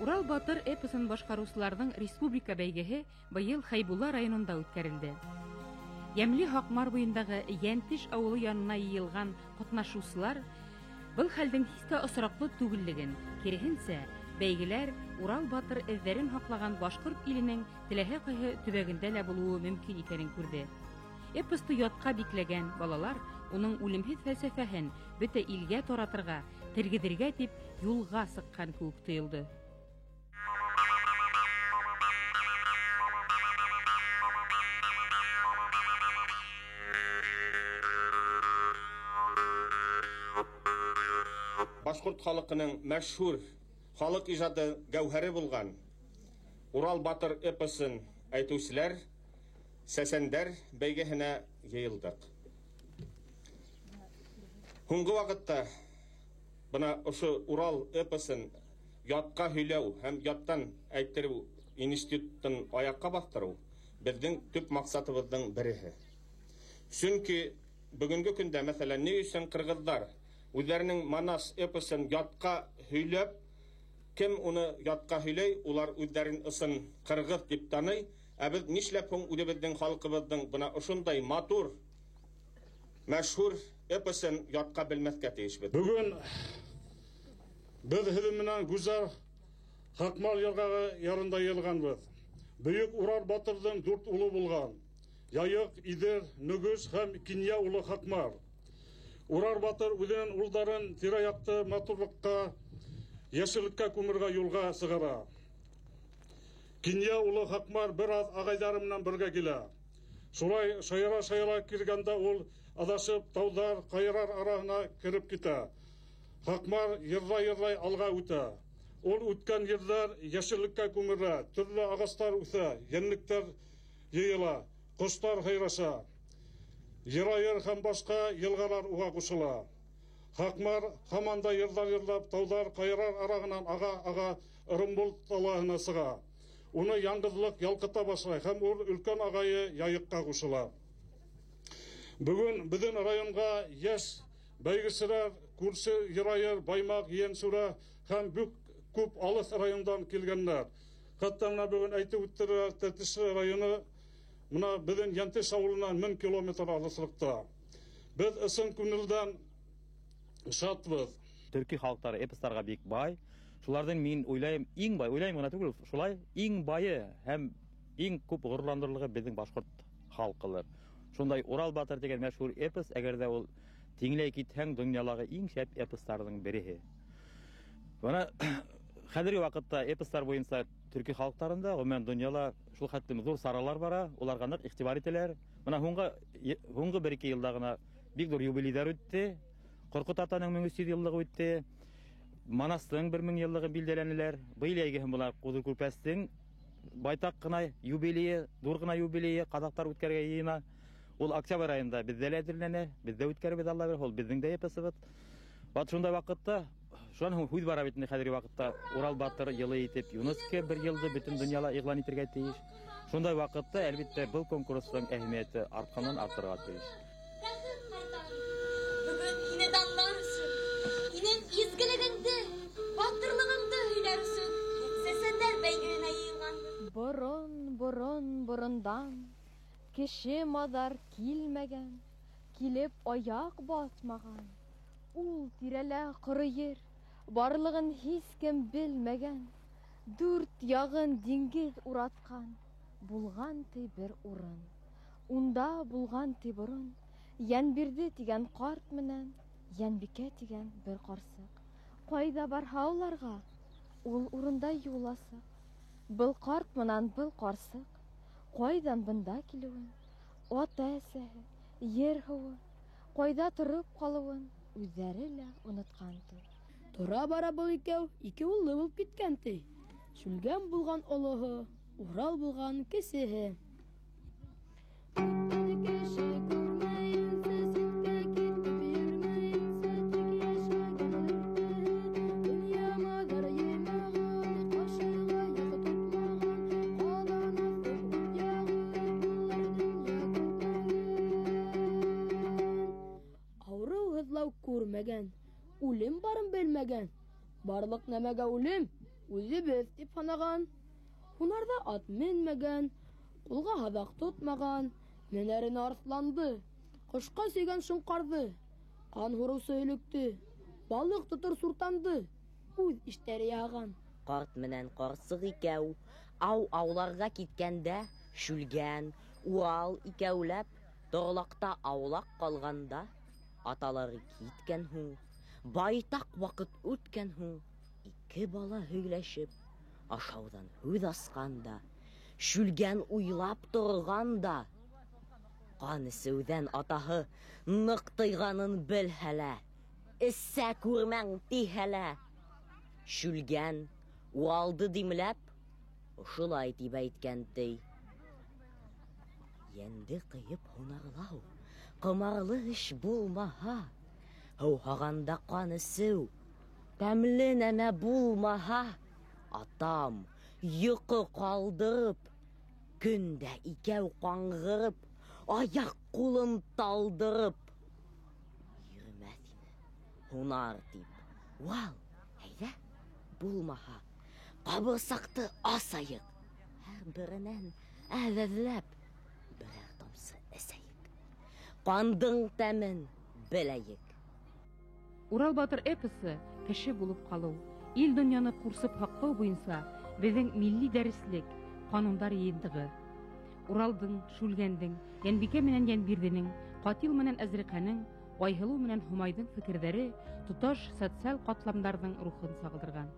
Урал батыр эпосын башкаручыларның республика бәйгеһе быел Хайбулла районында үткәрелде. Ямли Хакмар буендагы Янтиш авылы янына йыелган катнашучылар был хәлдән һич тә осраклы түгеллеген, киресенчә, бәйгеләр Урал батыр эзләрен хаклаган башкорт иленең теләһә кайһы төбәгендә лә булуы мөмкин икәнен күрде. Эпосты ятка бикләгән балалар уның үлемһез фәлсәфәһен бөтә илгә таратырга, тергедергә дип юлга сыккан күк тоелды. Башкорт халкының мәшһүр халык иҗаты гәүһәре булган Урал батыр эпосын әйтүчеләр Сәсәндәр бәйгеһенә йыелдык. Хуңгы вакытта бына ошо Урал эпосын ятка һөйләү һәм яттан әйттерү институтын аякка бастыру безнең төп максатыбызның береһе. Чөнки бүгенге көндә, мәсәлән, ни өчен кыргызлар үзләренең Манас эпосын ятка һөйләп, кем уны ятка һөйләй, улар үзләрен ысын кыргыз дип таный, ә без нишләп үзебезнең халкыбызның бына ошондай матур, мәшһүр эпосын ятка белмәскә тиешбез. Бүген без хилменнән гүзәл Хакмар елгагы ярында йылганбыз. Бөек Урал батырның 4 улы булган. Яйык, Идер, Нүгүс һәм Кинья улы Хакмар. Урал батыр үзенең улдарын тирә-якты матурлыкка, яшеллеккә күмергә юлга сыгара. Кинья улы Хакмар бер аз агайлары белән бергә килә. Шулай шайра киргәндә ул адашып таудар, кайрар арасына кирип китә. Хакмар йырлай алга үтә. Ул үткән ерләр яшеллеккә күмерә, төрле агачлар үсә, янлыктар йыела, кошлар хайраша. Йырайыр һәм башка елгалар уга кушыла. Хакмар һаманда йырлап таудар, кайрар арасыннан ага Ырымбул талаһына сыга. Уны яңгызлык ялкыта башлай һәм ул өлкән агайы Яйыкка кушыла. Бүген безнең районга яшь бәйгеселәр, күрше Йырайыр, Баймак, Йенсура һәм бик күп алыс райондан килгәннәр. Хәтта менә бүген әйтеп үттеләр, Тәтеш районы менә безнең Янтиш авылыннан 1000 километр алыслыкта. Без ысын күңелдән шатбыз. Төрки халыклары эпостарга бик бай. Шулардан мин уйлайм, иң бай, уйлайм гына түгел, шулай иң байы һәм иң күп горурландырырлыгы безнең башкорт халкылар. Шундай Урал батыр дигән мәшһүр эпос, әгәр дә ул тиңләй китһәң, дөньядагы иң шәп эпостарның береһе. Бана хәзерге вакытта эпостар буенча төрки халыкларында гомумән дөньяда шул хәтлем зур саралар бара, уларга нык игътибар ителәр. Менә хуңгы 1-2 елда гына бик зур юбилейлар үтте. Коркут атаның 1100 еллыгы үтте. Манастың 1000 еллыгы билдәләнеләр. Быел әйгәһен була Кудыр күрпәстең байтак кына юбилее, зур гына юбилее казактар үткәргә йыена. Ул октябрь айында бездә әзерләнә, бездә үткәрбез Алла бер, ул безнең дә эпосыбыз. Вот шундай вакытта, шуның хуй бара бит хәзерге вакытта Урал батыр елы итеп ЮНЕСКО 1 елды бөтен дөньяда игълан итәргә тиеш. Шундай вакытта әлбәттә бу конкурсның әһмияте артканнан артырга тиеш. Бүген ине данлар өчен, инең изгелегеңде, батырлыгыңды һөйләр өчен Сәсәндәр бәйгеһенә йыелган. Борындан кеше мазар килмәгән, килеп аяк басмаган. Ул тирәлә кырыер, барлыгын һич кем белмәгән. 4 ягын диңгез ураткан, булган ти бер урын. Унда булган ти борын, Янбирде дигән карт менән Янбикә дигән бер карсык. Кайда барһа уларга, ул урында юласы. Был карт менән был карсык, кайдан бында килүен, ата-әсәһе, ер һуы, кайда торып калуын үзләре лә унытканды. Тора бара был икәү, 2 уллы булып киткән ти. Шүлгән булган олыһы, Урал булган кесеһе. Күрмәгән, үлем барын белмәгән. Барлык нәмәгә үлем, үзебез дип санаган. Һунарда ат менмәгән, кулга һадак тотмаган, менәрен арысланды, кошка сөйгән шоңкарды, кан хурусы өлүктү, балык тотыр суртанды, үз иштәре яган. Карт менән карсык икәү, ауларга киткәндә, Шүлгән, Урал икәүләп, торлакта аулак калганда, аталары киткән һуң, байтак вакыт үткән һуң, ике бала һөйләшеп, ашаудан һүз асҡанда, Шүлгән уйлап торганда, ҡан эсеүҙән атаһы ныҡ тыйғанын белһәлә, эссә күрмәң тиһәлә, Шүлгән Уралды димләп, ошолай тип әйткән ти. Йәнде ҡыйып һунарлау, ҡымарлы эш булмаһа, һыуһағанда ҡан эсеү, тәмле нәмә булмаһа, атам йоҡо ҡалдырып, көндә икәү ҡаңғырып, аяҡ ҡулын талдырып, йөрөмәҫ ине, һунар тип. Вал, әйҙә, булмаһа, ҡабырсаҡты асайыҡ, һәр беренән әҙәҙләп, берәр тамсы әсәйек, ҡандың тәмен беләйек. Урал батыр эпосы кеше булып ҡалыу, ил донъяны ҡурсып һаҡлау буйынса беҙҙең милли дәреслек, ҡанундар йыйынтығы. Уралдың, Шүлгәндең, Йәнбикә менән Йәнбирҙенең, Ҡатил менән Әзрәҡәнең, Айһылыу менән Һомайҙың фекерҙәре тоташ социаль ҡатламдарҙың рухын сағылдырған.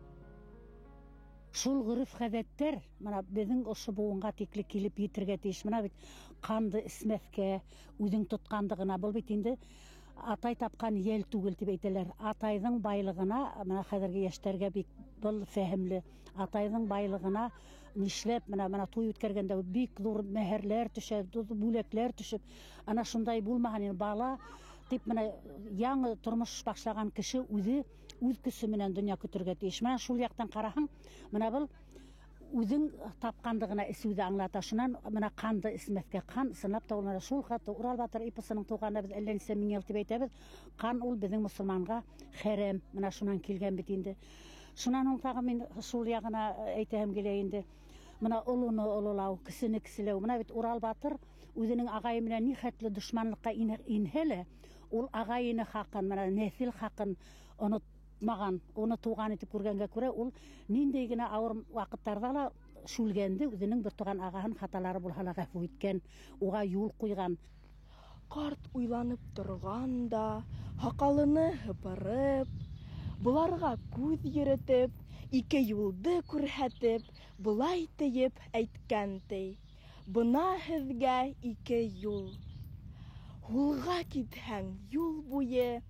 Шул ғөрөф-ғәҙәттәр мына беҙҙең ошо быуынға тикле килеп етергә тейеш. Мына бит ҡанды эсмәҫкә, үҙең тотҡанды ғына. Был бит инде атай тапҡан йәл түгел тип әйтәләр. Атайҙың байлығына, мына хәҙерге йәштәргә бик был фәһемле. Атайҙың байлығына нишләп мына туй үткәргәндә бик ҙур мәһәрләр төшә, бүләкләр төшөп, ана шундай булмаһын, бала тип менә яңы тормош башлаған кеше үҙе үҙ көсө менән донъя көтөргә тейеш. Менә шул яҡтан ҡараһаң, менә был үҙең тапҡанды ғына эсеүҙе аңлата. Шунан менә ҡанды эсмәҫкә, ҡан сынап та ул шул хатта Урал батыр эпосының тыуғанына беҙ әллә нисә мең йыл тип әйтәбеҙ. Ҡан ул беҙҙең мосолманға хәрәм, менә шунан килгән бит инде. Шунан һуң тағы мин шул яғына әйтәһем килә инде. Менә олоно ололау, кесене кеселәү. Менә бит Урал батыр үҙенең ағайы менән ни хәтле дошманлыҡҡа инһә лә, ул ағайыны хаҡын, менә нәҫел хаҡын онотмаған, уны туған итеп күргәнгә күрә, ул ниндәй генә ауыр ваҡыттарҙа ла Шүлгәнде үҙенең бер туған ағаһын хаталары булһа ла ғәфү иткән, уға юл ҡуйған. Ҡарт уйланып торған да, һаҡалыны һыпырып, быларға күҙ йөрөтөп, ике юлды күрһәтеп, былай тейеп әйткән ти. Бына һеҙгә ике юл. Һулға китһәң юл буйы,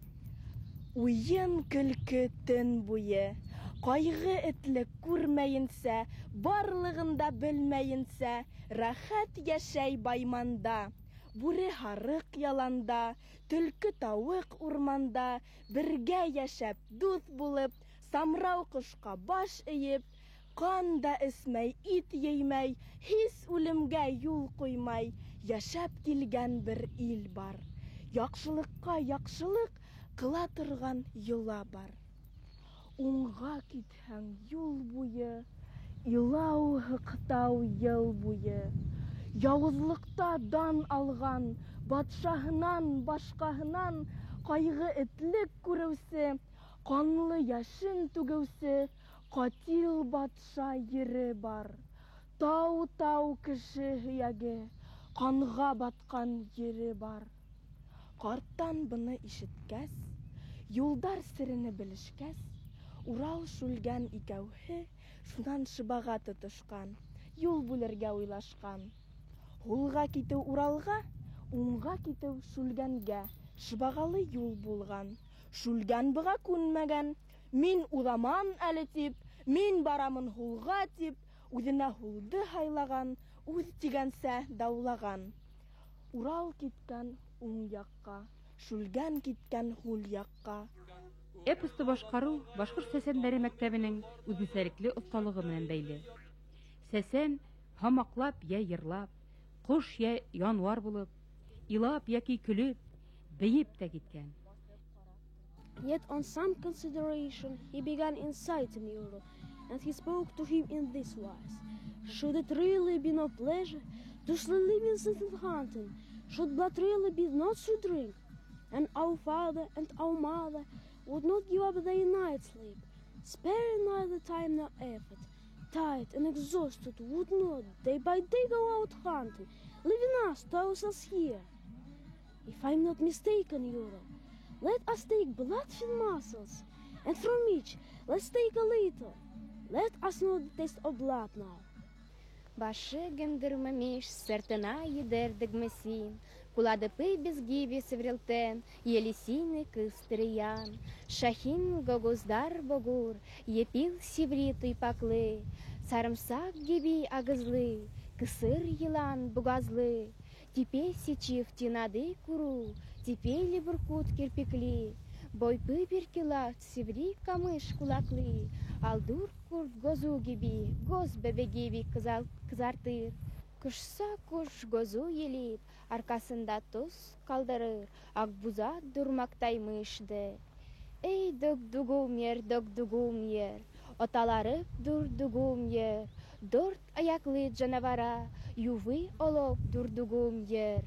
уйын көлкө төн буйы, ҡайғы этлек күрмәйенсә, барлығында белмәйенсә, рәхәт йәшәй байманда, бүре һарыҡ яланда, төлкө тауыҡ урманда, бергә йәшәп дуҫ булып, самрау ҡошҡа баш эйеп, ҡан да эсмәй, ит еймәй, һис үлемгә юл ҡуймай, йәшәп килгән бер ил бар. Яҡшылыҡҡа яҡшылыҡ ҡыла торған йола бар. Уңға китһәң юл буйы, илау һыҡтау йыл буйы. Яуызлыҡта дан алған, батшаһынан, башҡаһынан, ҡайғы этлек күреүсе, ҡанлы йәшен түгеүсе, ҡатил батша ере бар. Тау-тау кеше һөйәге, ҡанға батҡан ере бар. Ҡарттан быны ишеткәс, юлдар серене белешкәс, Урал Шүлгән икәүһе шунан шыбаға тотошҡан, юл бүлергә уйлашҡан. Һулға китеү Уралға, уңға китеү Шүлгәнгә, шыбағалы юл булған. Шүлгән быға күнмәгән, мин уҙаман әле тип, мин барамын һулға тип, үҙенә һулды һайлаған, үҙ тигәнсә даулаған. Урал киткән уң яҡҡа, Шүлгән киткән һул яҡҡа. Эпосты башҡарыу башҡорт сәсәндәре мәктәбенең үҙенсәлекле оҫталығы менән бәйле. Сәсән һамаҡлап йә йырлап, ҡош йә януар булып, илап йәки көлөп, бейеп тә киткән. Yet on some consideration he began inciting Europe. and he spoke to him in this wise. Should it really be no pleasure to slay living and hunting? Should blood really be not to drink? And our father and our mother would not give up their night's sleep, sparing neither time nor effort. Tired and exhausted, would not day by day go out hunting, leaving us to ourselves here. If I'm not mistaken, Euro, let us take blood-filled mussels, and from each let's take a little. Let us know the taste of blood now. Başı gındırmamış, sırtına yedirdік müsin. Kuladıpı bizgivi sivrilten, yelisini kıstırıyan. Şahin gogozdar bogur, yepil sivri tuypaklı. Sarımsak gibi ağızlı, kısır yılan bugazlı. Тепесі чифтинады куру, тепели буркут кирпикли. Бойпы біркелат, севри камыш кулаклы. Алдур курт гозу gibi, гоз бебегеви kızartır. Kışsa kuş gozu yelip, arkasında toz kaldırır. Akbuza durmaktaymışdı. Ey dökdüğüm yer, otaları durduğum yer. Dört ayaklı canavara, yuvi olup durduğum yer.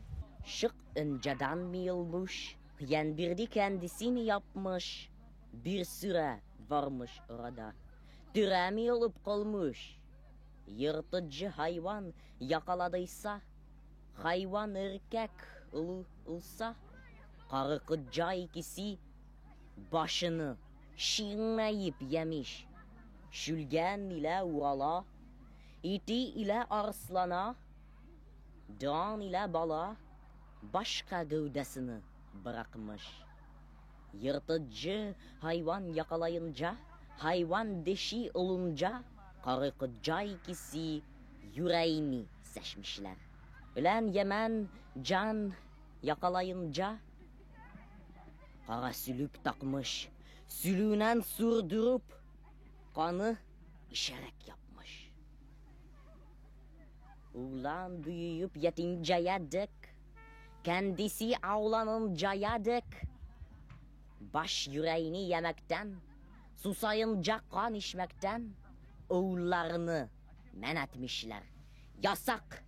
Şık önceden mi yılmış, yendirdi kendisini yapmış. Bir süre varmış orada, türemi olup kalmış. Yırtıcı hayvan yakaladıysa, hayvan erkek olsa, karı koca ikisi başını şirinleyip yemiş. Şülgen ile Ural'a, iti ile arslana, dağın ile bala, başka gövdesini bırakmış. Yırtıcı hayvan yakalayınca, hayvan deşi olunca, karı koca ikisi yüreğini seçmişler. Ölen yemen can yakalayınca, kara sülük takmış, sülüğünden sürdürüp, kanı işerek yapmış. Ulan büyüyüp yetinceye dek, kendisi avlanıncaya dek, baş yüreğini yemekten, susayınca kan içmekten, oğullarını men etmişler. Yasak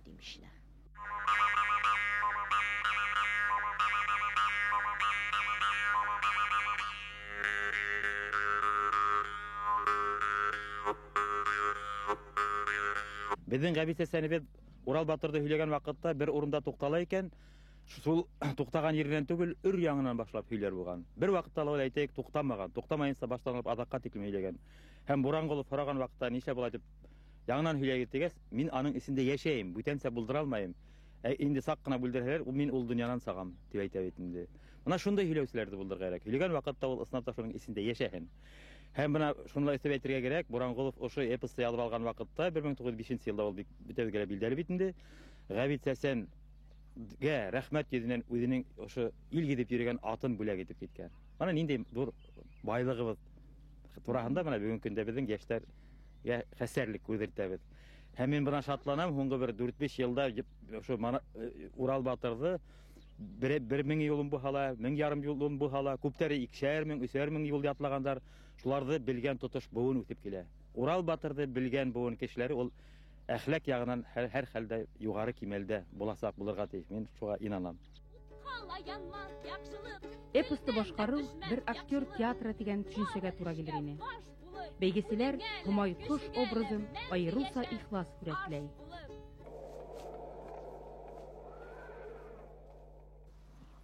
demişler. Bizden Gabise Senebet Ural Batır'da hüylegen vakıtta bir orunda toktala eken, sul toktagan yerinden tөгül ür yanından başlap hüyler bolgan. Bir vakıtta ol aytayık toktamagan, toktamayınsa başlanıp adakka teklim hüylegen. Hem burangılıp soragan vakıtta niçe bola dep yanından hüylege teges, min anın isinde yaşayayım, bütense bulduralmayım. Indi sakkına bildirheler, min ul dünyadan sağam dep aytabetimdi. Mına şunday hüylewsilerdi buldur gerek. Hüylegen vakıtta ol ısnapta şunun isinde yaşayın. Hem buna şunla istebetirge gerek, Burangolov oşu eposты alып algan vakıtta 1905 yılda ol bitebigere bildirip bitindi. Gabit Sesen ge rahmet yedinden özünün oşu il gidip yürügen atın bülek edip ketken. Mana ninde dur baylыгыбыз turahında mana bugün günde bizden gençler ge xeserlik көзөртөбүз. Hem men buna şatlanam, honga bir 4-5 yılda oşu mana Ural Batır'dı. 1000 yolun bu hala, 1500 yolun bu hala, köpteri 2000, 3000 yol yatlaganlar, şulardı bilgen tutuş boğun ötüp kele. Ural Batır'dı bilgen boğun kişileri ol ahlak yağından her halde yukarı kimelde bulasak bulurga teyip. Men şuğa inanam. Эпосты башкаруу bir актер театры деген түшүнсөгө туура келер эне. Бейгесилер Тумай куш образын айрылса ихлас сүрөтлөй.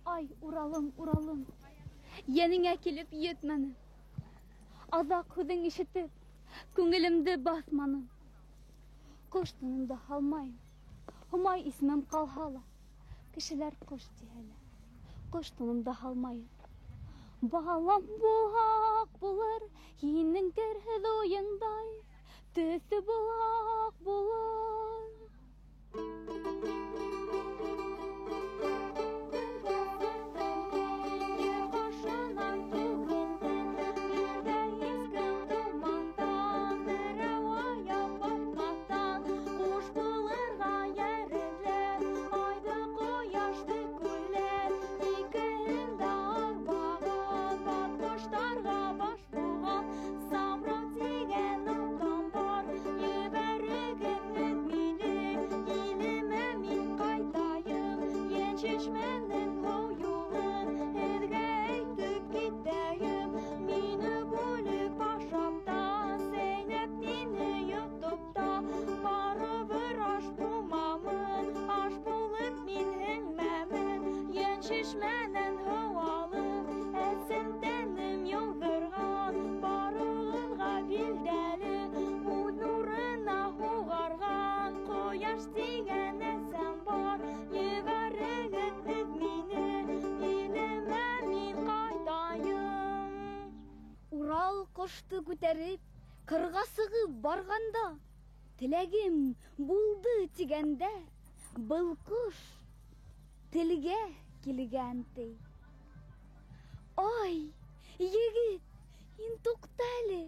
Ay Uralım, yenine kelip yetmenin. Azak hüdün işitip, köngülümde basmanın. Koştunumda halmayın, Humay ismim kalhala. Kişiler koş diyele, koştunumda halmayın. Bağlam buhak bulur, yinin terhid oyunday, tüsü buhak bulur. Baş buğan, samrat igen Yen çeşmenin o yolun Hedge eytip gideyim Mini gülüp aşapta Zeynep beni yutup da Barı bir aş bulmamın Aş bulup min hilmemin Yen çeşmenin havalı Etsin denim yolдырған Barılığına bildeli Bu nuruna huğargan Koyaş diyen esen var Yeberek etmez mini İlime min kaydayım Урал кошты күтәреп, кырга сыгып барганда, теләгем булды тигәндә, был кош телгә килгәнди. Ай, егет, ин туктале,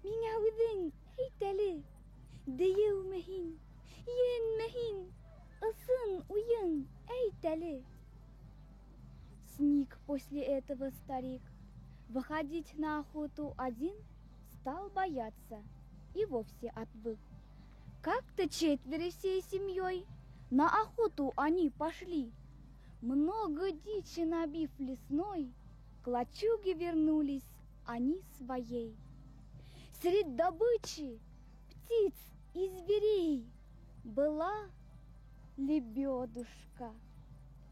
миңа үҙең әйт әле, дию мөһин, ен мөһин, ысын уйың әйт әле. Сник после этого старик. Выходить на охоту один стал бояться и вовсе отвык. Как-то 4 всей семьей на охоту они пошли. Много дичи набив лесной, к лачуге вернулись они своей. Средь добычи птиц и зверей была лебедушка.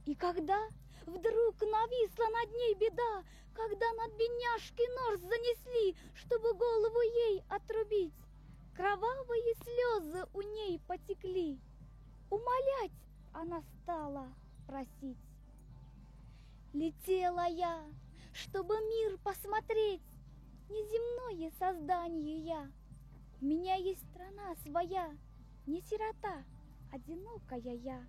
И когда вдруг нависла над ней беда, когда над бедняжкой нож занесли, чтобы голову ей отрубить, кровавые слезы у ней потекли. Умолять она стала просить. Летела я, чтобы мир посмотреть, неземное создание я. У меня есть страна своя, не сирота, одинокая я.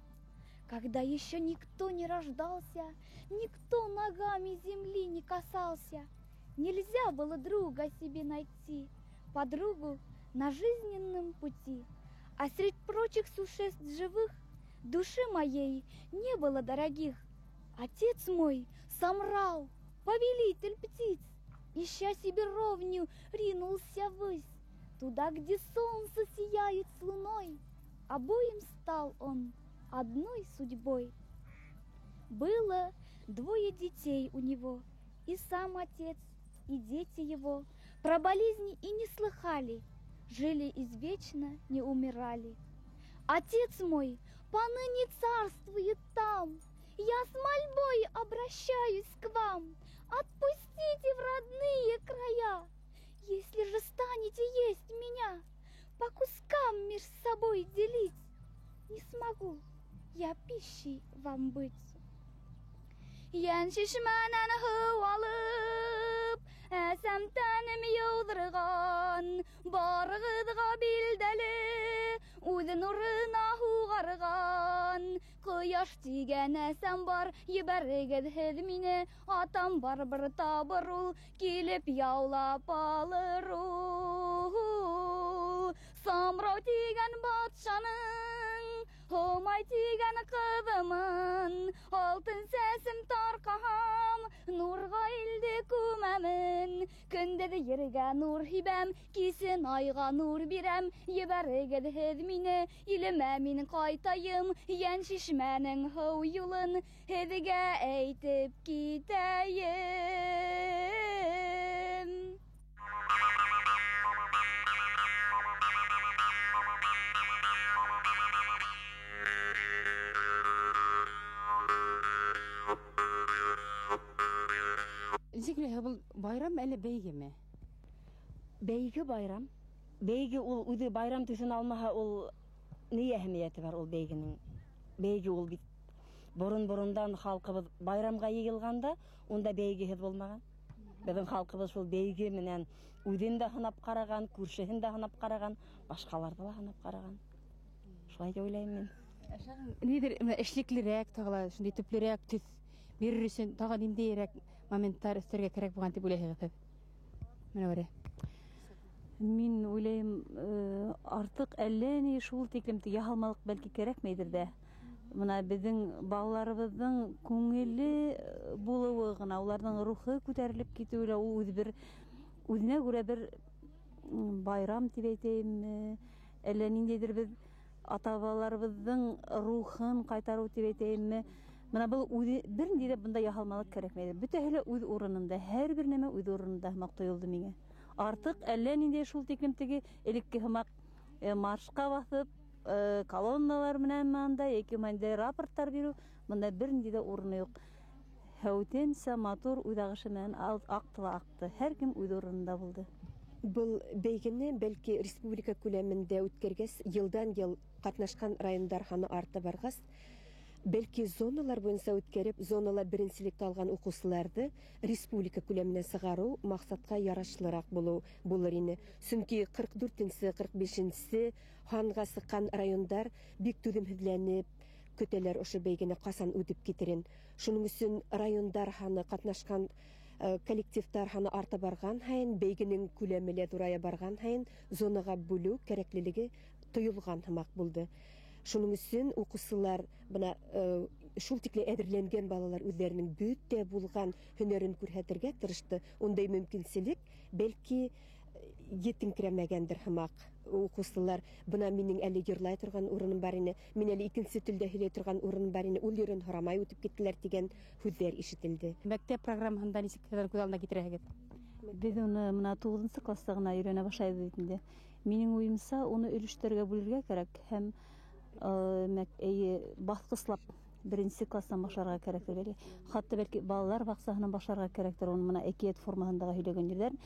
Когда еще никто не рождался, никто ногами земли не касался, нельзя было друга себе найти, подругу на жизненном пути. А средь прочих существ живых души моей не было дорогих. Отец мой, Самрал, повелитель птиц, ища себе ровню, ринулся ввысь, туда, где солнце сияет с луной. Обоим стал он одной судьбой. Было 2 детей у него, и сам отец, и дети его про болезни и не слыхали, жили извечно, не умирали. Отец мой поныне царствует там, я с мольбой обращаюсь к вам, отпустите в родные края. Если же станете есть меня, по кускам меж собой делить, не смогу я пищей вам быть. Yen şişmenen hıvalıp, әсәм тәнем йылдырган, барыгызга билдәле, үз нурына хугарган. Кояш тигән әсәм бар, ебәрегез һез мине, атам бар бер табыр ул, килеп яулап алыр ул. Самрау тигән батшаның, Homay тигән кызымын, алтын сәсем таркахам, нурга илде күмәмен. Көндәде ергә нур хибәм, кисен айга нур бирәм. Ебәрегез һез мине, илемә мин кайтайым, Yen шишмәнең һыу юлын һезгә әйтеп китәем. Зикре, бұл байрам әлі бәйгеме? Бәйге байрам. Бәйге ул үзе байрам төсен алмаһа, ул не әһәмияте бар ул бәйгенең? Бәйге ул бит борын-борындан халкыбыз байрамга йыйылганда, унда бәйгеһез булмаган. Безнең халкыбыз шул бәйге менән үзен дә һынап караган, күршеһен дә һынап караган, башкаларны да һынап караган. Шулай дип уйлыйм мин. Нидер эшлеклерәк, тагыла шундый төплерәк төс бирер өчен тагы ниндирәк моменттар өстәргә кирәк булган дип уйлыйсыз? Менә бары. Мин уйлыйм, артык әллә ни шул тиклем яһалмалык бәлки кирәкмәйдер дә. Мына безнең балаларыбызның күңеле булуы гына, уларның рухы күтәрелеп китүе, ул үзенә күрә бер байрам дип әйтәйемме, әллә ниндидер без ата-бабаларыбызның рухын кайтару дип әйтәйемме, Мына был бернди дә бында яһалмалык кәрәкмәде. Бөтәһе үз урынында, һәр бер нәмә үз урынында һымак тоелды миңа. Артык әллә нинди шул тиклем теге элекке һымак маршка басып, колонналар менән мында яки монда рапорттар бирү, монда бернди дә урыны юк. Һәүтенсә матур уйдагышы менән акты. Һәр кем үз урынында булды. Бұл бәйгене бәлки республика күләмендә үткәргәс, йылдан ел катнашкан райондар ханы арта баргас, бәлки зоналар буенча үткәреп, зонала беренчелекне алган укучыларды республика күләменә сыгару максатка ярашлырак булыр ине. Чөнки 44-нче, 45-нче ханга сыккан райондар бик түземһезләнеп көтәләр ошо бәйгене касан үтеп китерен. Шуның өчен райондар ханы катнашкан коллективтар ханы арта барган хайын, бәйгенең күләме лә турая барган хайын, зонага бүлү кирәклелеге тоелган һымак булды. Шуның өчен укучылар бына шул тикле әзерләнгән балалар үзләренең бүтә булган һөнәрен күрсәтергә тырышты. Ондай мөмкинчелек бәлки етинкерәмәгәндер һымак. Укучылар бына минең әле йырлай торган урыным бар ине, мин әле икенче телдә һөйләй торган урыным бар ине, ул йөрен харамай үтеп киттеләр дигән сүзләр ишетелде. Мәктәп программаһында ничек күз алдына китерәһегез? Без уны мына 9-нчы класста гына өйрәнә башлайбыз инде. Минең уемса, уны өлештәргә бүлергә кирәк һәм баскычлап беренче класстан башларга кирәк. Хатта бәлки балалар баксаһынан башларга кирәктер. Уны мына әкият формаһында һөйләгән ирләр.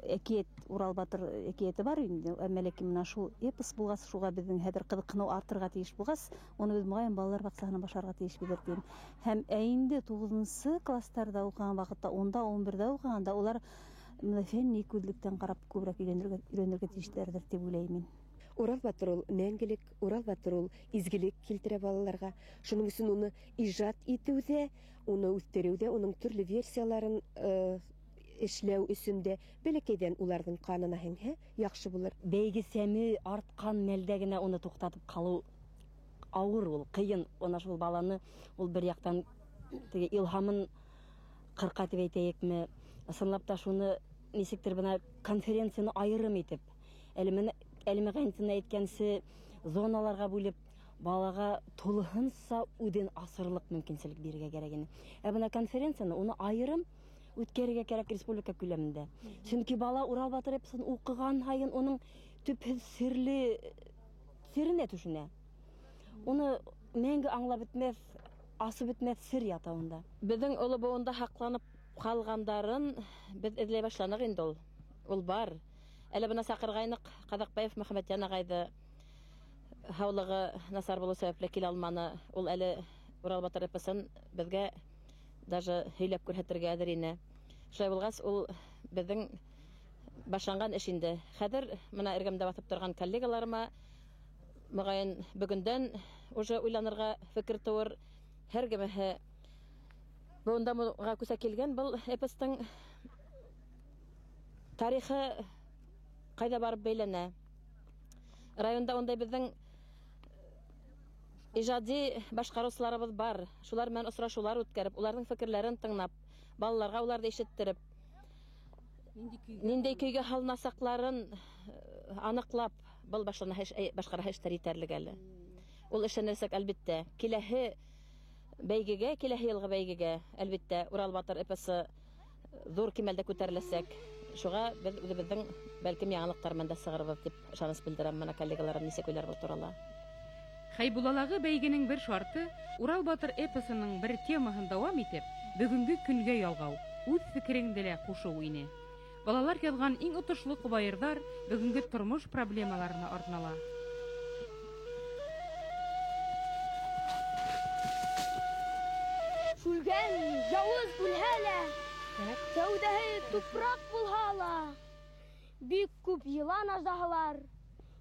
Әкият Урал батыр әкияте бар инде. Әмәләки менә шул эпос булгас, шуга безнең хәзер кызыксыну артырга тиеш булгас, уны без мөгаен балалар баксаһынан башларга тиеш бирдем. Һәм инде 9-нчы классларда укыган вакытта, 10-да, 11-дә укыганда улар фәнни күзлектән карап күбрәк өйрәнергә тиешләрдер дип уйлыйм. Урал батыр ул мәңгелек, Урал батыр ул изгелек килтерә балаларга. Шуның өчен уны иҗат итүдә, уны үстерүдә, уның төрле версияларын эшләү өчендә бәләкәйдән уларның канына һәңһә яхшы булыр. Бәйге сәме арткан мәлдә генә уны туктатып калу авыр ул, кыен. Ана шул баланы ул бер яктан теге илһамын кырка дип әйтәйекме, ысынлап та шуны ничектер бына конференцияны айырым итеп, әлмәгәнтенә әйткәнче зоналарга бүлеп, балага тулыһынча үден асырлык мөмкинчелек бирергә кирәк ине. Бына конференцияны уны айырым үткәрергә кирәк республика күләмендә. Чөнки бала Урал батыр эпосын укыган һайын уның төпһез сиренә төшенә. Уны мәңге аңлап бетмәс, асып бетмәс сир ята унда. Безнең олы буында хакланып калгандарын без эзләй башладык инде ул. Ул бар. Әле бына сакыргайнык Казакбаев Мөхәммәтҗан агайды һаулыгы насар булу сәбәпле килә алманы. Ул әле Урал батыр эпосын безгә даже һөйләп күрһәтергә әзер ине. Шулай булгач, ул безнең башланган эш инде. Хәзер менә эргәмдә басып торган коллегаларыма мөгаен бүгендән уже уйланырга фикер туыр. Һәргәмәһе бунда муга күсә килгән был эпостың тарихы кайда барып бәйләнә. Районда ондай безнең иҗади башкаручыларыбыз бар. Шулар белән очрашулар үткәреп, уларның фикерләрен тыңлап, балаларга уларны ишеттереп, нинди көйгә халнасакларын аныклап, был башкара эшләр итәрлек әле. Ул эшенәсәк әлбәттә, киләһе бәйгегә, киләһе елгы бәйгегә, әлбәттә Урал батыр эпосы зур кимәлдә күтәреләсәк. Шуга без үзебезнең бәлкем яңалыктар менә сыгырбыз дип ышаныс белдерәм. Менә коллегаларым нисек уйлар бу турында. Хайбулалагы бәйгенең бер шарты Урал батыр эпосының бер темаһын дәвам итеп, бүгенге көнгә ялгау, үз фикереңне дә кушыу ине. Балалар язган иң отышлы кубайырдар бүгенге тормыш проблемаларына арнала. Шүлгән явыз үлһәлә, кәүдәһе тупрак булһала, бик күп йылан аждаһалар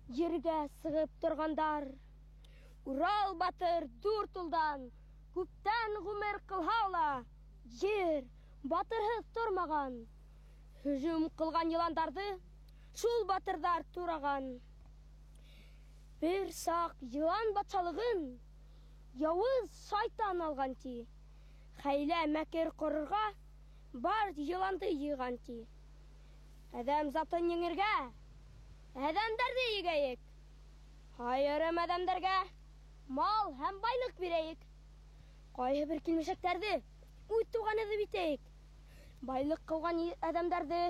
ергә сыгып торгандар. Урал батыр дүртулдан күптән гомер кылһала, җир батырһыз тормаган. Һөҗүм кылган йыландарды шул батырдар тураган. Бер сак йылан батшалыгын явыз шайтан алган ти. Хәйлә мәкер корырга бар йыланды йыган ти. Әдәм затын еңергә, әдәмдәрне егәйек. Хайырым әдәмдәргә мал һәм байлык бирәйек. Кайһы бер килмешәктәрҙе уйтуған эҙе битәйек. Байлык ҡыуған әҙәмдәрҙе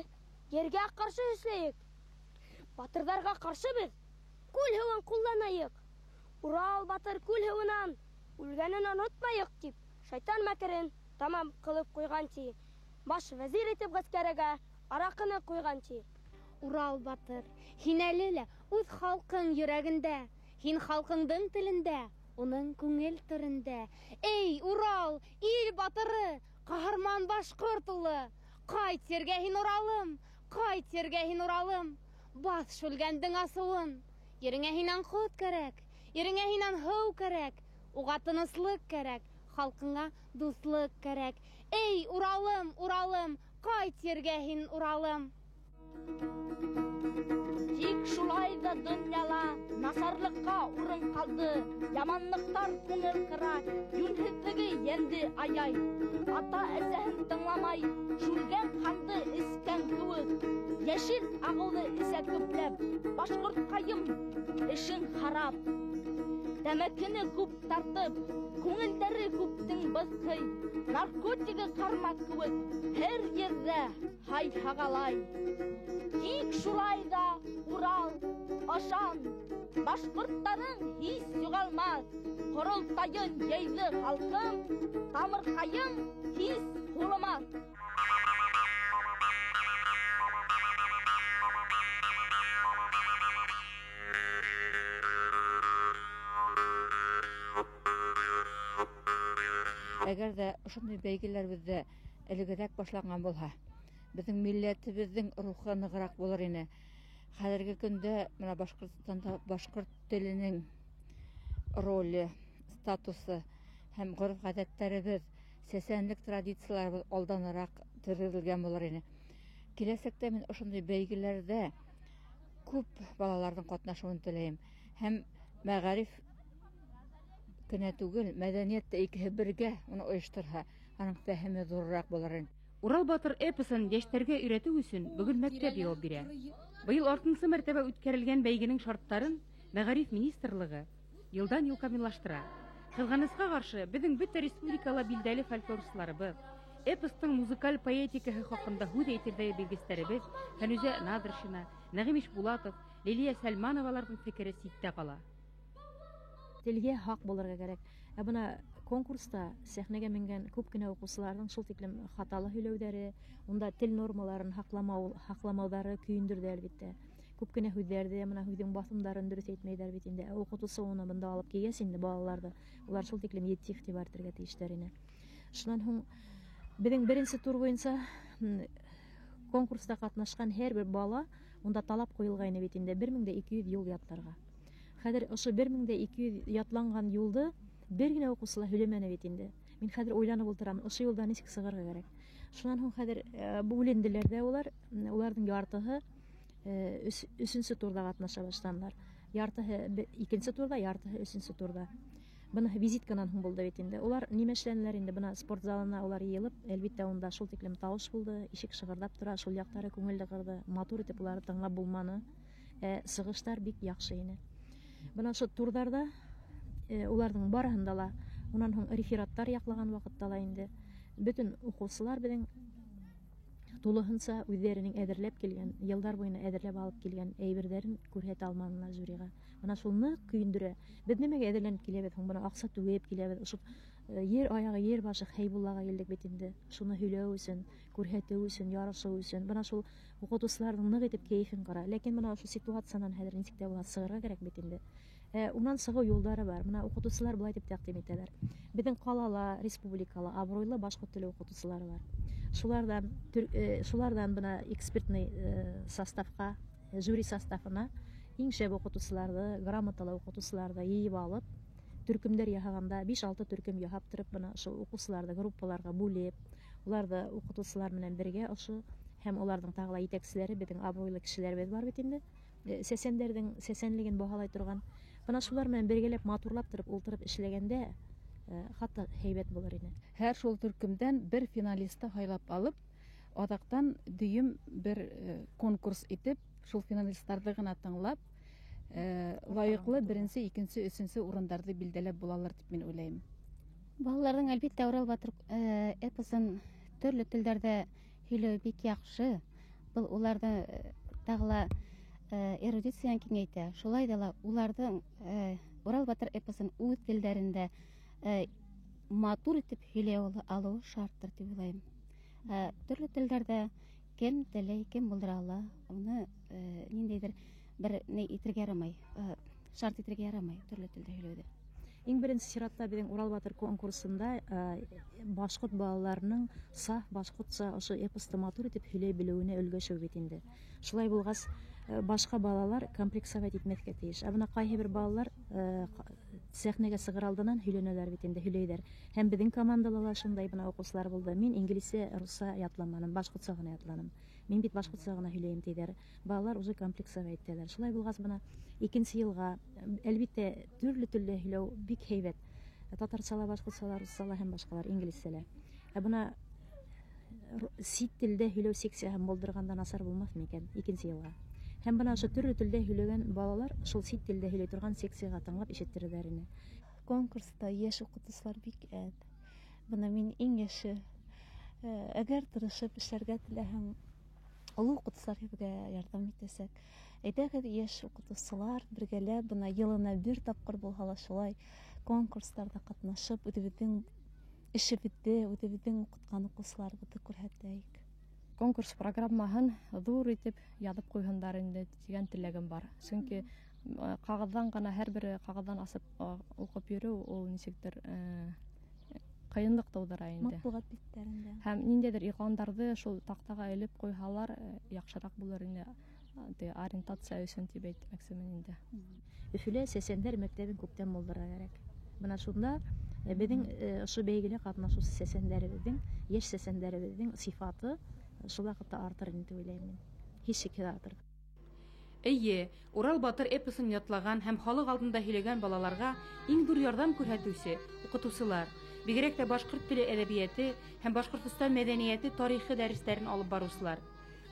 ергә ҡаршы эшләйек. Батырҙарға ҡаршы беҙ күл һыуын ҡулланайыҡ. Урал батыр күл һыуынан үлгәнен онотмайыҡ тип, шайтан мәкерен тамам ҡылып ҡуйған ти. Баш вәзир итеп ғәскәрәгә араҡыны ҡуйған ти. Урал батыр, һин әле лә үҙ халҡың йөрәгендә, һин халҡыңдың телендә, уның күңел түрендә. Эй, Урал, ил батыры, ҡаһарман башҡорт улы, ҡайт ергә һин Уралым, ҡайт ергә һин Уралым, баҫ шүлгәндең асыуын. Ереңә һинән ҡот кәрәк, ереңә һинән һыу кәрәк, уға тыныслык кәрәк, халҡыңа дуҫлык кәрәк. Эй, Уралым, Уралым, ҡайт ергә һин Уралым. Тик шулай ҙа донъяла насарлыҡҡа урын ҡалды, яманлыҡтар күңел ҡыра, йүнһеҙлеге йәнде аяй. Ата-әсәһен тыңламай, шүлгән ҡанды эскән кеүек, йәшел ағыуҙы эсә күпләп, башҡорткайым эшең харап. Тәмәкене күп тартып, күңелдәре күптең быҫҡый, наркотигы ҡармаҡ кеүек, һәр ерҙә һай-һағалай. Тик шулай ҙа Урал, ышан, башҡорттарың һис юғалмаҫ. Ҡоролтайын йәйҙе халҡым, тамырҡайың һис һурымаҫ. Әгәр дә ошондай бәйгеләр бездә элегерәк башланган булһа, безнең милләтебезнең рухы нығыраҡ булыр ине. Хәҙерге көндә менә Башҡортостанда башҡорт теленең роле, статусы һәм ғөрөф-ғәҙәттәребеҙ, сәсәнлек традицияларыбыҙ алданыраҡ терелгән булыр ине. Киләсәктә мин ошондай бәйгеләрҙә күп балаларҙың ҡатнашыуын теләйем. Һәм мәғариф кенә түгел, мәҙәниәт тә икеһе бергә уны ойошторһа, аның фәһеме ҙурыраҡ булыр ине. Урал батыр эпосын йәштәргә өйрәтеү өсөн бөгөн мәктәп яуап бирә. Быйыл 6-нчы мәртәбә үткәрелгән бәйгенең шарттарын Мәғариф министрлығы йылдан-йыл камиллаштыра. Ҡыҙғанысҡа ҡаршы, беҙҙең бөтә республикала билдәле фольклорсыларыбыҙ, эпостың музыкаль поэтикаһы хаҡында һүҙ әйтергә белгестәребеҙ Фәнүзә Наҙыршина, Нәғим Ишбулатов, Лилиә Сәлмановаларҙың фекере ситтә ҡала. Телгә һаҡ булырға кәрәк. Ә бына конкурста сәхнәгә менгән күп кенә уҡыусыларҙың шул тиклем хаталы һөйләүҙәре, унда тел нормаларын һаҡламауҙары көйөндөрҙө әлбиттә. Күп кенә һүҙҙәрҙе, бына һүҙҙең баҫымдарын дөрөҫ әйтмәйҙәр бит инде. Уҡытыусы уны бында алып килгәс инде балаларҙы, улар шул тиклем етди иғтибар итергә тейештәр ине. Шунан һуң беҙҙең беренсе тур буйынса конкурста ҡатнашҡан һәр бер бала унда талап ҡуйылғайны бит инде 1200 юл ятларға. Хәҙер ошо 1200 ятланған юлды бер генә уҡыусыла һөйләмәне бит инде. Мин хәҙер уйланып ултырам, ошо юлда нисек сығырға кәрәк. Шунан һуң хәҙер бүленделәр дә уларҙың яртыһы өсөнсө турҙа ҡатнаша башланылар. Яртыһы икенсе турҙа, яртыһы өсөнсө турҙа. Бына визитканан һуң булды бит инде. Улар нимә эшләнеләр инде, бына спорт залына улар йыйылып, әлбиттә унда шул тиклем тауыш булды, ишек шығырҙап тора, шул яҡтары күңелде ҡырҙы, матур итеп уларҙы тыңлап булманы. Сығыштар бик яҡшы ине. Бына шул турҙарҙа уларҙың барыһында ла, унан һуң рефераттар яҡлаған ваҡытта ла инде бөтөн уҡыусылар беҙҙең тулыһынса үҙҙәренең әҙерләп килгән, йылдар буйына әҙерләп алып килгән әйберҙәрен күрһәтә алманылар жюриға. Бына шул ныҡ көйөндөрә. Беҙ нимәгә әҙерләнеп киләбеҙ һуң, бына аҡса түгеп киләбеҙ, ошо ер аяғы, ер башы Хәйбуллаға килдек бит инде. Шуны һөйләү өсөн, күрһәтеү өсөн, ярышыу өсөн. Бына шул уҡытыусыларҙың ныҡ итеп кәйефен ҡара. Ләкин бына ошо ситуациянан хәҙер нисек тә була сығырға кәрәк бит инде. Унан сығыу юлдары бар. Бына уҡытыусылар былай дип тәҡдим итәләр. Беҙҙең ҡалала, республикала абруйлы башҡорт теле уҡытыусылары бар. Шуларҙан бына экспертный составҡа, жюри составына иң шәп уҡытыусыларҙы, грамоталы уҡытыусыларҙы йыйып алып, төркөмдәр яһағанда 5-6 төркөм яһап тороп, бына шул уҡыусыларҙы группаларға бүлеп, уларҙы уҡытыусылар менән бергә ошо һәм уларҙың тағы ла етәкселәре, беҙҙең абруйлы кешеләребеҙ бар бит инде, сәсәндәрҙең сәсәнлеген баһалай торған. Бына шулар менән бергәләп матурлап тороп, ултырып эшләгәндә хатта һәйбәт булыр ине. Һәр шул төркөмдән бер финалистты һайлап алып, аҙаҡтан дөйөм бер конкурс итеп, шул финалисттарҙы ғына тыңлап, лайыҡлы беренсе, икенсе, өсөнсө урындарҙы билдәләп булалар тип мин уйлайым. Балаларның әлбиттә Урал батыр эпосын төрле телдәрдә һөйләү бик яхшы. Был уларда тагыла эрудициян киңәйтә. Шулай да уларның Урал батыр эпосын үз телдәрендә матур итеп һөйләй алуы шарттыр дип уйлыйм. Төрле телдәрдә кем теләй, кем булдыра ала, уны ниндәйдер бер ни итергә ярамай, шарт итергә ярамай төрле телдә һөйләүдә. Иң беренче чиратта безнең Урал батыр конкурсында башкорт балаларының саф башкортча ошо эпосты матур итеп һөйләй белүенә өлгәшү бит инде. Шулай булгас, башка балалар комплексовать итмәскә тиеш. Ә менә кайбер балалар сәхнәгә сыгыр алдыннан һөйләнәләр бит инде, һөйләйләр. Һәм безнең командада ла шундай бына укучылар булды. Мин инглизчә, русча ятламаным, башкортча гына ятладым. Мин бит башкортча гына һөйләйм диләр. Балалар уже комплексовать итәләр. Шулай булгас, бына икенче елга әлбиттә төрле һөйләү бик һәйбәт. Татарчала, башкортчала, русчала һәм башкалар инглизчәләр. Ә бына сит телдә һөйләү секцияһын булдырганда насар булмас микән икенче елга? Һәм бына ошо төрле телдә һөйләгән балалар шул сит телдә һөйләй торган секцияга тыңлап ишеттерәләр ине. Конкурста яшь укытучылар бик әз. Бына мин иң яше. Әгәр тырышып эшләргә теләһәң, олы укытучыларга ярдәм итәсәк, әйдәгез яшь укытучылар бергәләп бына елына бер тапкыр булса ла шулай конкурсларда катнашып, үзебезнең эшебезне, үзебезнең укыткан укучыларыбызны күрсәтәйек. Конкурс программаһын зур итеп язып куйганнар инде дигән теләгем бар. Чөнки кагыздан гына һәрбер кагыздан асып укып йөрү ул ничектер кыенлык тудыра инде. Матбугат битләрендә. Һәм ниндәйдер игъланнарны шул тактага элеп куйһалар, яхшырак булыр инде. Ориентация өчен дип әйтмәкчемен инде. Өфөлә сәсәндәр мәктәбен күптән булдыра кирәк. Менә шунда безнең ошо бәйгедә катнашучы сәсәндәребезнең, яшь сәсәндәребезнең сыйфаты шул вакытта артыр дип уйлыйм. Һич шиксез артыр. Әйе, Урал батыр эпосын ятлаган һәм халык алдында һөйләгән балаларга иң зур ярдәм күрсәтүче укытучылар, бигрәк тә башкорт теле әдәбияты һәм Башкортстан мәдәнияте тарихы дәресләрен алып баручылар.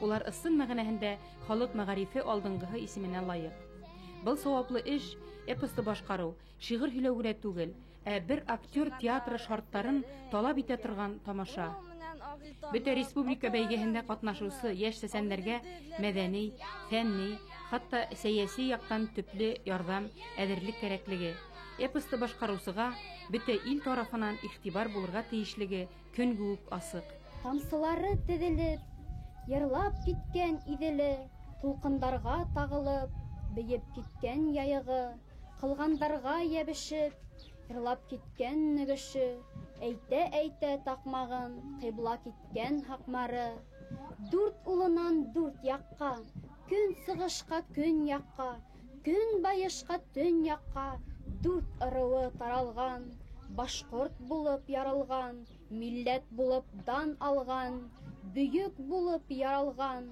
Улар ысын мәгънәһендә халык мәгарифе алдынгыһы исеменә лаек. Был саваплы эш эпосты башкару, шигырь һөйләү генә түгел, бер актер театры шарттарын талап итә торган тамаша. Бөтә республика бәйгеһендә катнашучы яшь сәсәндәргә мәдәни, фәнни, хатта сәяси яктан төпле ярдәм, әзерлек кирәклеге. Эпосты башкаручыга бөтә ил тарафынан игътибар булырга тиешлеге көнгә үк асык. Тамсылары тезелеп, йырлап киткән иделе, тулкындарга тагылып, бейеп киткән яйыгы, кылгандарга ябышып, йырлап киткән нөгеше, әйтә такмагын, кыйбла киткән хакмары. Дүрт улынан дүрт якка, көн сыгышка көн якка, көн байышка төн якка, дүрт ырыуы таралган, башкорт булып яралган, милләт булып дан алган, бөйек булып яралган,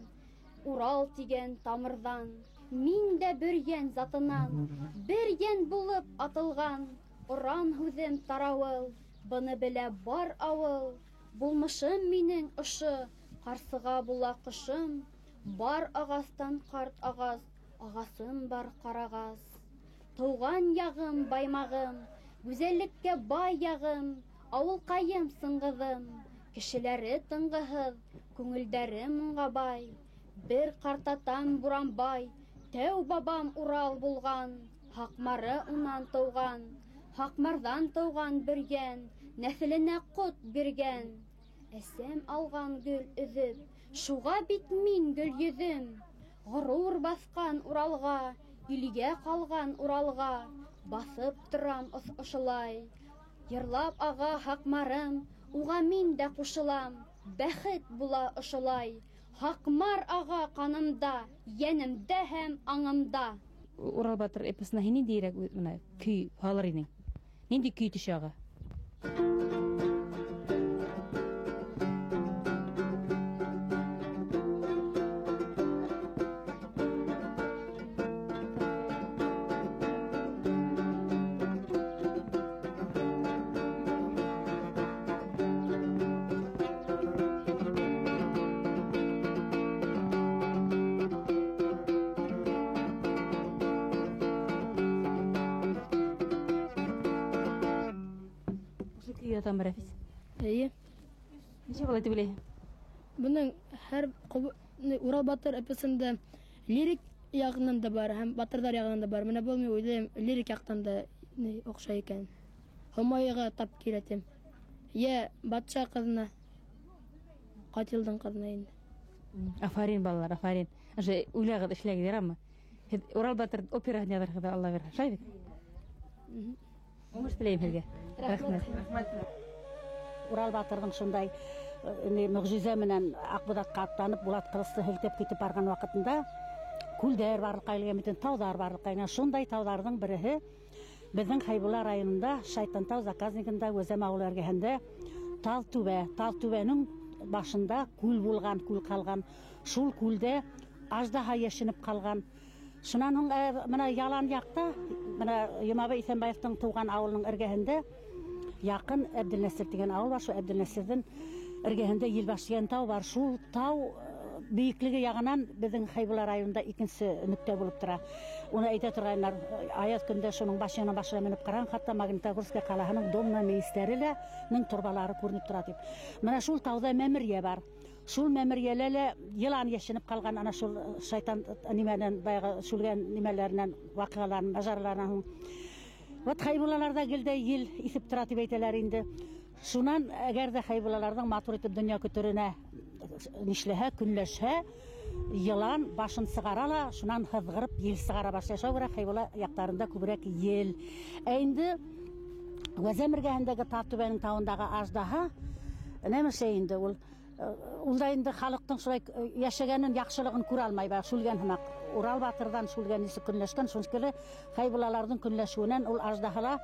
Урал тигән тамырдан. Мин дә бер йән затынан, бер йән булып атылган, Уран һүзем таравыл, быны белә бар авыл. Булмышым минең ошо, карсыга була кышым, бар агастан карт агас, агасым бар карагас. Туган ягым баймагым, гүзәллеккә бай ягым, авылкаем сыңгыҙым, кешеләре тыңғыһыҙ, күңелдәре моңға бай. Бер картатам Буранбай, тәү бабам Урал булган, хакмары унан тыуган, хакмардан тыуган бер йән, нәҫеленә ҡот биргән. Әсәм алган гөл өҙөп, шуға бит мин гөл йөҙөм. Ғорур баҫҡан Уралға, илгә ҡалған Уралға, баҫып торам ошолай. Йырлап ага хакмарым, уға мин дә ҡушылам, бәхет була ошолай. Хакмар ага ҡанымда, йәнемдә һәм аңымда. Урал батыр эпосына һин ниндәйерәк менә көй һалыр инең? Нинди көй төшә ага? атаң бар, Әфис? Әйе. Ничә булай дип уйлайһың? Буның һәр Урал батыр эпосында лирик ягынан да бар, һәм батырдар ягынан да бар. Менә бу мин уйлыйм, лирик яктан да охшай икән. Хомайга тап киләтем. Я батша кызына, катилдың кызына инде. Афарин балалар, афарин. Аша уйлагыз, эшләгез, ярамы? Урал батыр операһын яҙырға Алла бирер. Шулай бит? Уңыш теләйем һеҙгә. Рәхмәт. Урал батырҙың шундай мөғжизә менән Аҡбуҙатҡа атланып, Булат ҡылысты һелтәп китеп барған ваҡытында күлдәр барлыҡҡа, тауҙар барлыҡҡа. Шундай тауҙарҙың береһе беҙҙең Хәйбулла районында Шайтантау заказнигында Өзәм ауылы эргәһендә Талтүбә. Талтүбәнең башында күл булған, күл ҡалған. Шул күлдә аждаһа йәшенеп ҡалған. Шунан һуң менә ялан яҡта, менә Йомабай Иҫәнбаевтың тыуған ауылының эргәһендә яҡын Әбделнәсер дигән ауыл бар. Шул Әбделнәсерҙең эргәһендә Елбаш дигән тау бар. Шул тау бейеклеге яғынан беҙҙең Хәйбулла районында икенсе нөктә булып тора. Уны әйтә торғайнар, аяҙ көндә шуның башына менеп ҡараң, хатта Магнитогорская ҡалаһының домна мейестәре лә торбалары күренеп тора дип. Менә шул тауда мәмерйә бар. Шул мәмерйәлә лә йылан йәшенеп ҡалған, ана шул шайтан нимәнән, баяғы шүлгән нимәләренән, ваҡиғаларынан, мажараларынан һуң. Вот Хәйбуллаларҙа гелдәй ел иҫеп тора тип әйтәләр инде. Шунан, әгәр дә Хәйбуллаларҙың матур итеп донъя көтөрөнә нишләһә, көнләшһә, йылан башын сығара ла, шунан һыҙғырып ел сығара башлай. Шуға күрә Хәйбулла яҡтарында күберәк ел. Инде Вәзәм эргәһендәге Тартүбәнең тауындағы аждаһа, нәмәшә инде ул? Ул да инде халыҡтың шулай йәшәгәнен, яҡшылығын күрә алмай, шүлгән һымаҡ. Урал батырҙан шүлгән нисек көнләшкән, шуншкеле Хәйбуллаларҙың көнләшеүенән ул аждаһала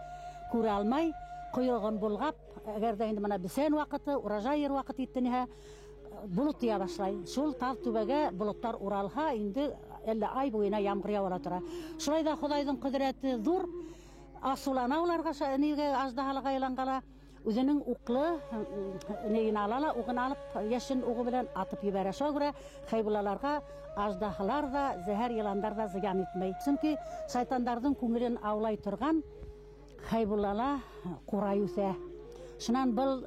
күрә алмай, ҡойроғон болғап, әгәр дә инде мына бесән ваҡыты, уражай ер ваҡыты етте болот тия башлай. Шул Тартүбәгә болоттар уралһа, инде әллә ай буйына ямғыр яуа тора. Шулай да Хоҙайҙың ҡөҙрәте ҙур, асыулана уларға аждаһалаға йыланғала. Үзенең уҡлы нейін ала ла, уғын алып, йәшен уғы белән атып ебәрә. Шуға күрә Хәйбуллаларға аждаһалар да, зәһәр йыландар да зыян итмәй. Сөнки шайтандарҙың күңелен аулай торған Хәйбуллала ҡурай үҫә. Шунан был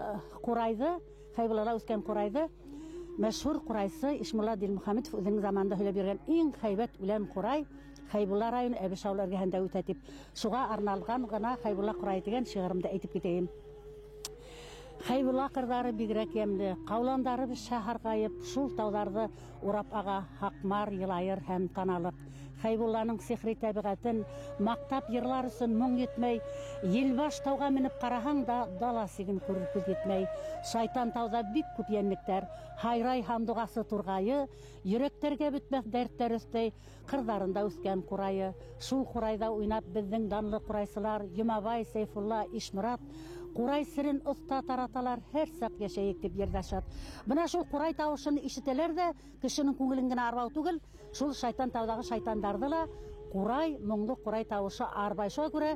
ҡурайҙы, Хәйбуллала үҫкән ҡурайҙы, мәшһүр ҡурайсы Ишмулла Дилмөхәмәтов үҙенең заманында һөйләп биргән иң һәйбәт үлән ҡурай Хәйбулла районы Әбеш ауылы эргәһендә үтә тип. Шуға арналған ғына Хәйбулла ҡурайы дигән шиғырымды әйтеп китәйем. Хәйбулла ҡырҙары бигерәк йәмле, ҡауландары бешә һарғайып, шул тауҙарҙы урап аға Хаҡмар, Йылайыр һәм Таналыҡ. Хәйбулланың сихри тәбиғәтен маҡтап йырлар өсөн моң етмәй, Елбаш тауға менеп ҡараһаң да, дала сиген күрер күҙ етмәй. Шайтан тауҙа бик күп йәнлектәр, һайрай һандуғасы турғайы, йөрәктәргә бөтмәҫ дәрттәр өҫтәй, ҡырҙарында үҫкән ҡурайы. Шул ҡурайҙа уйнап беҙҙең данлы ҡурайсылар Йомабай, Сәйфулла, Ишморат ҡурай серен оҫта тараталар, һәр саҡ йәшәйек дип ерҙәшәт. Бына шул ҡурай тауышын ишетәләр ҙә, кешенең күңелен генә арбау түгел, шул шайтан тауҙағы шайтандарҙы ла ҡурай, моңло ҡурай тауышы арбай. Шуға күрә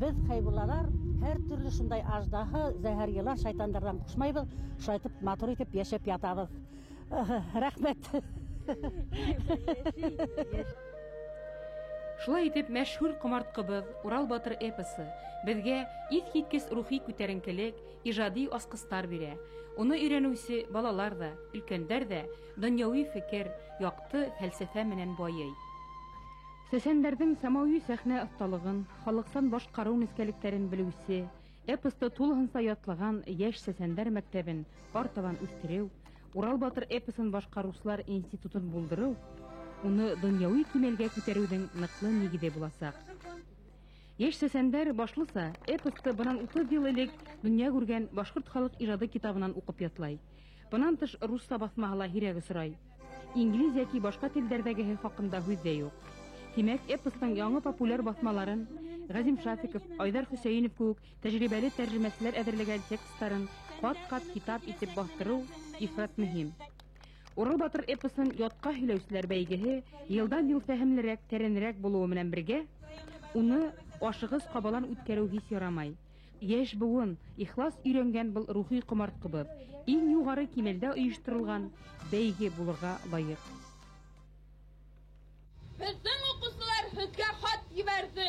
беҙ Хәйбуллалар һәр төрлө шундай аждаһы, зәһәр йылан, шайтандарҙан ҡушмайбыҙ, шайтып, матур итеп йәшәп ятабыҙ. Рәхмәт. Шулай итеп, мәшһүр ҡомартҡыбыҙ Урал батыр эпосы беҙгә иҫ киткес рухи күтәренкелек, ижади асҡыстар бирә. Уны өйрәнеүсе балалар ҙа, өлкәндәр ҙә донъяуи фекер, яҡты фәлсәфә менән байый. Сәсәндәрҙең самауи сәхнә оҫталығын, халыҡсан башҡарыу нескәлектәрен белеүсе, эпосты тулыһынса ятлаған йәш сәсәндәр мәктәбен артабан үҫтереү, Урал батыр эпосын башҡарыусылар институтын булдырыу, уны донъяуи кимәлгә күтәреүҙең ныҡлы нигеҙе буласаҡ. Йәш сәсәндәр башлыса эпосты бынан 30 йыл элек донъя күргән башҡорт халыҡ ижады китабынан уҡып ятлай. Бынан тыш русса баҫмаһы ла һирәк осрай. Инглиз йәки башҡа телдәрҙәгеһе хаҡында һүҙ ҙә юҡ. Тимәк, эпостың яңы популяр баҫмаларын Ғәзим Шафиков, Айдар Хөсәйенов кеүек тәжрибәле тәржемәселәр әҙерләгән текстарын ҡат-ҡат китап итеп баҫтырыу ифрат мөһим. Урал батыр эпосын ятҡа һөйләүселәр бәйгеһе йылдан-йыл фәһемлерәк, тәрәнерәк булыуы менән бергә, уны ашығыс ҡабалан үткәреү һис ярамай. Йәш быуын, ихлас өйрәнгән был рухи ҡомартҡыбыҙ иң юғары кимәлдә ойошторолған бәйге булырға лайыҡ. Беҙҙең уҡыусылар һеҙгә хат ебәрҙе.